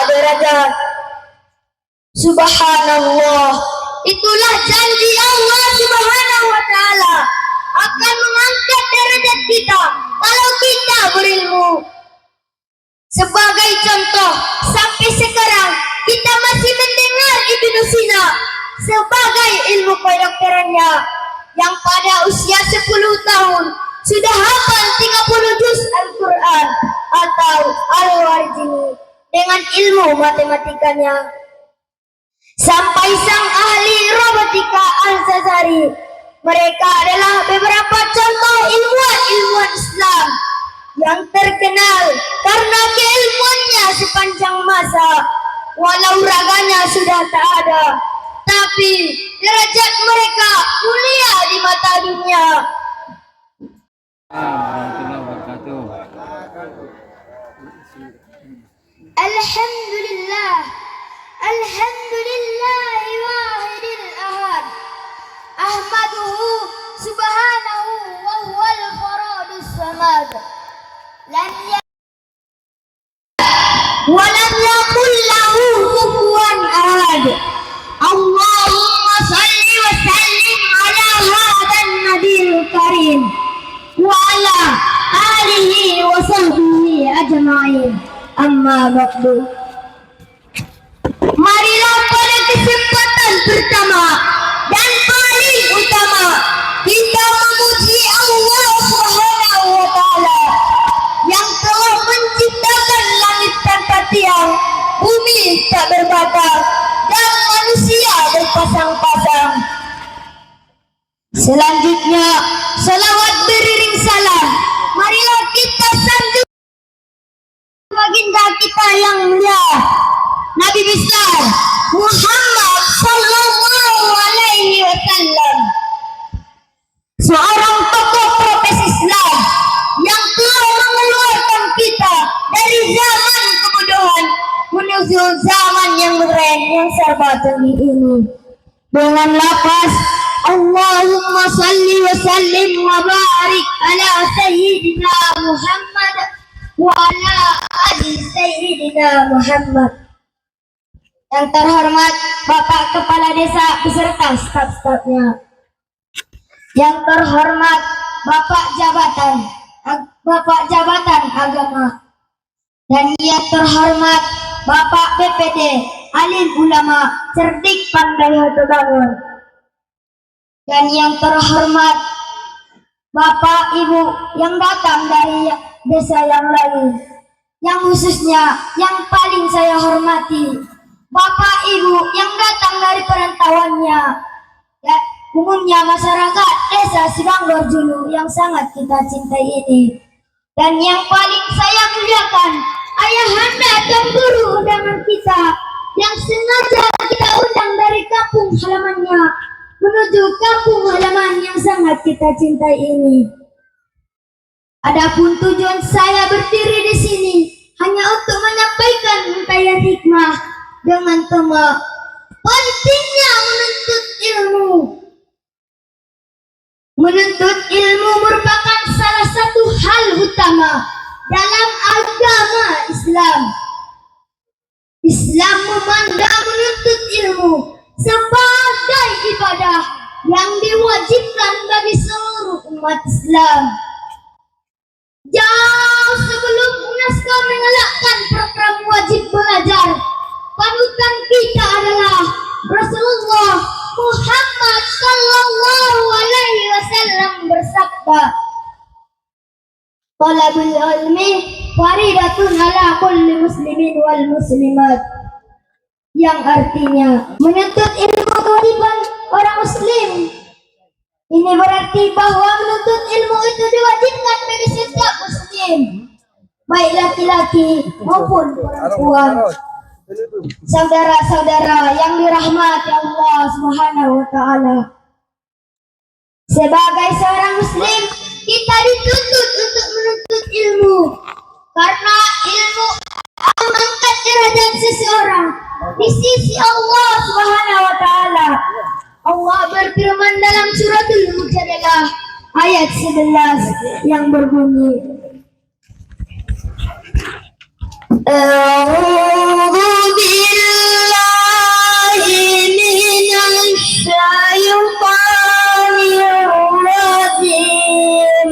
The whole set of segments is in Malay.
derajat. Subhanallah, itulah janji Allah Subhanahu wa Ta'ala akan mengangkat derajat kita kalau kita berilmu. Sebagai contoh, sampai sekarang kita masih mendengar Ibnu Sina sebagai ilmu kedokterannya yang pada usia 10 tahun sudah hafal 30 juz Al-Quran atau Al-Warjini dengan ilmu matematikanya. Sampai sang ahli robotika Al-Zazari, mereka adalah beberapa contoh ilmuwan Islam yang terkenal karena keilmuannya sepanjang masa. Walau raganya sudah tak ada, tapi derajat mereka mulia di mata dunia. Alhamdulillah, alhamdulillah wahidil ahad, ahmaduhu subhanahu wa huwal faradus samad, walam yakul lahu kufuwan ahad. Allahumma salli wa sallim ala hadan nabiyil karim wa ala alihi wa sahbihi ajma'in. Amma ba'du. Marilah pada kesempatan pertama dan paling utama kita memuji Allah Subhanahu wa Ta'ala yang telah menciptakan langit tanpa tiang, bumi tak berbatang, dan manusia berpasang-pasang. Selanjutnya, salawat beriring salam, marilah kita sanjung baginda kita yang mulia, Nabi besar Muhammad sallallahu alaihi wasallam, seorang tokoh profesi Islam yang telah mengeluarkan kita dari zaman kebodohan menuju zaman yang modern yang serba canggih ini. Dengan lafaz Allahumma salli wa sallim wa barik ala sayyidina Muhammad wa ala ali sayyidina Muhammad. Yang terhormat Bapak Kepala Desa beserta staf-stafnya, yang terhormat Bapak Jabatan Agama, dan yang terhormat Bapak BPD Alim Ulama Cerdik Pandai Hartobangun, dan yang terhormat Bapak Ibu yang datang dari desa yang lain, yang khususnya yang paling saya hormati Bapak Ibu yang datang dari perantauannya, ya, umumnya masyarakat desa Sibanggor Julu yang sangat kita cintai ini, dan yang paling saya muliakan ayahanda dan guru undangan kita yang sengaja kita undang dari kampung halamannya menuju kampung halaman yang sangat kita cintai ini. Adapun tujuan saya berdiri di sini hanya untuk menyampaikan untayan hikmah dengan tema pentingnya menuntut ilmu. Menuntut ilmu merupakan salah satu hal utama dalam agama Islam. Islam memandang menuntut ilmu sebagai ibadah yang diwajibkan bagi seluruh umat Islam. Jauh sebelum UNESCO mengelakkan program wajib belajar, panutan kita adalah Rasulullah Muhammad sallallahu alaihi wasallam bersabda, "Talabul ilmi faridatun ala kulli muslimin wal muslimat." Yang artinya menuntut ilmu kewajiban orang muslim. Ini berarti bahwa menuntut ilmu itu diwajibkan bagi setiap muslim, baik laki-laki maupun perempuan. Saudara-saudara yang dirahmati Allah Subhanahu wa Ta'ala, sebagai seorang muslim kita dituntut untuk menuntut ilmu, karena ilmu akan mengangkat derajat seseorang di sisi Allah Subhanahu wa Ta'ala. Allah berfirman dalam suratul Mujadalah ayat 11 yang berbunyi, أعوذ بالله من الشيطان الرجيم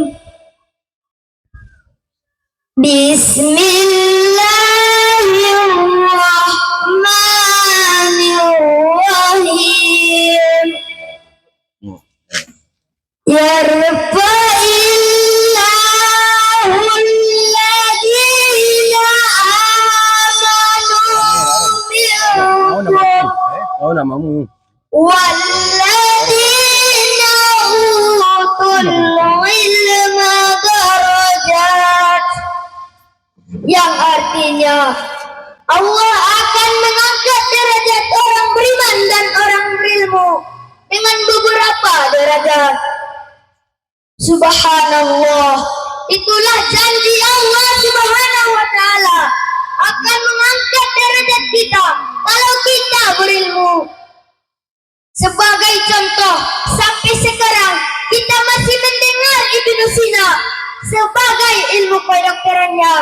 بسم الله الرحمن الرحيم يرفع الله الذين آمنوا منكم والذين أوتوا العلم درجات, yang artinya Allah akan mengangkat derajat orang beriman dan orang berilmu dengan beberapa derajat. Subhanallah, itulah janji Allah Subhanahu wa ta'ala akan mengangkat derajat kita kalau kita berilmu. Sebagai contoh, sampai sekarang kita masih mendengar Ibnu Sina sebagai ilmu kedokterannya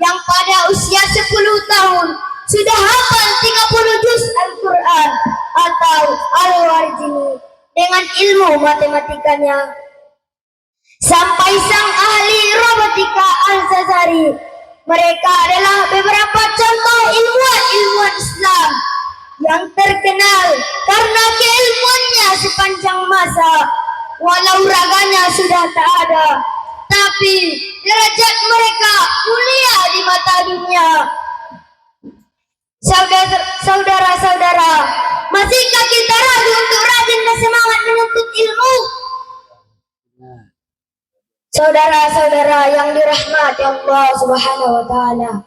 yang pada usia 10 tahun sudah hafal 30 juz Al-Quran atau Al-Warjini dengan ilmu matematikanya. Sampai sang ahli robotika Al-Zazari, mereka adalah beberapa contoh ilmuwan Islam yang terkenal karena keilmuannya sepanjang masa. Walau raganya sudah tak ada, tapi derajat mereka mulia di mata dunia. Saudara-saudara, masihkah kita ragu untuk rajin dan semangat menuntut ilmu? Saudara-saudara yang dirahmati Allah Subhanahu wa ta'ala,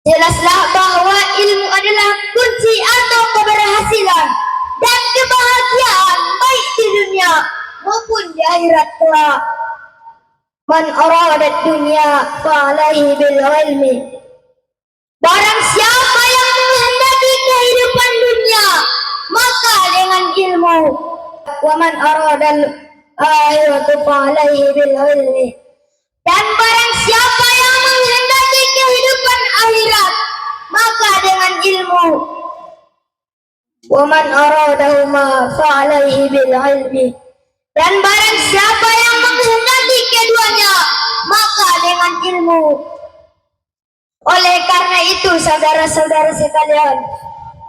jelaslah bahwa ilmu adalah kunci atau keberhasilan dan kebahagiaan baik di dunia maupun di akhirat kelak. Man arada dunya fa'alaihi bil ilmi. Barang siapa yang menghendaki kehidupan dunia, maka dengan ilmu. Wa man arada al-akhirata fa'alaihi bil ilmi. Dan barang siapa yang menghendaki kehidupan akhirat, maka dengan ilmu. Wa man aradahuma fa'alaihi bil ilmi. Dan barang siapa yang menghendaki keduanya, maka dengan ilmu. Oleh karena itu, saudara-saudara sekalian,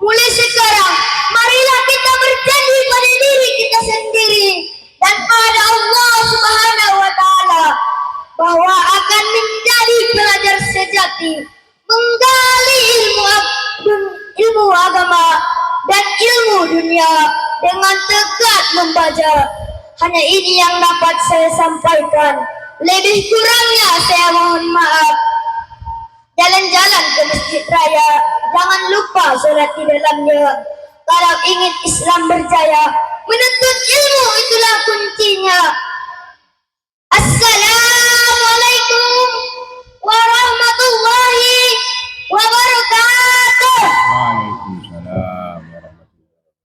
mulai sekarang marilah kita berjanji pada diri kita sendiri dan pada Allah Subhanahu wa ta'ala bahwa akan menjadi pelajar sejati, menggali ilmu agama dan ilmu dunia dengan tegak membaca. Hanya ini yang dapat saya sampaikan. Lebih kurangnya saya mohon maaf. Jalan-jalan ke masjid raya, jangan lupa sholat di dalamnya. Kalau ingin Islam berjaya, menuntut ilmu itulah kuncinya.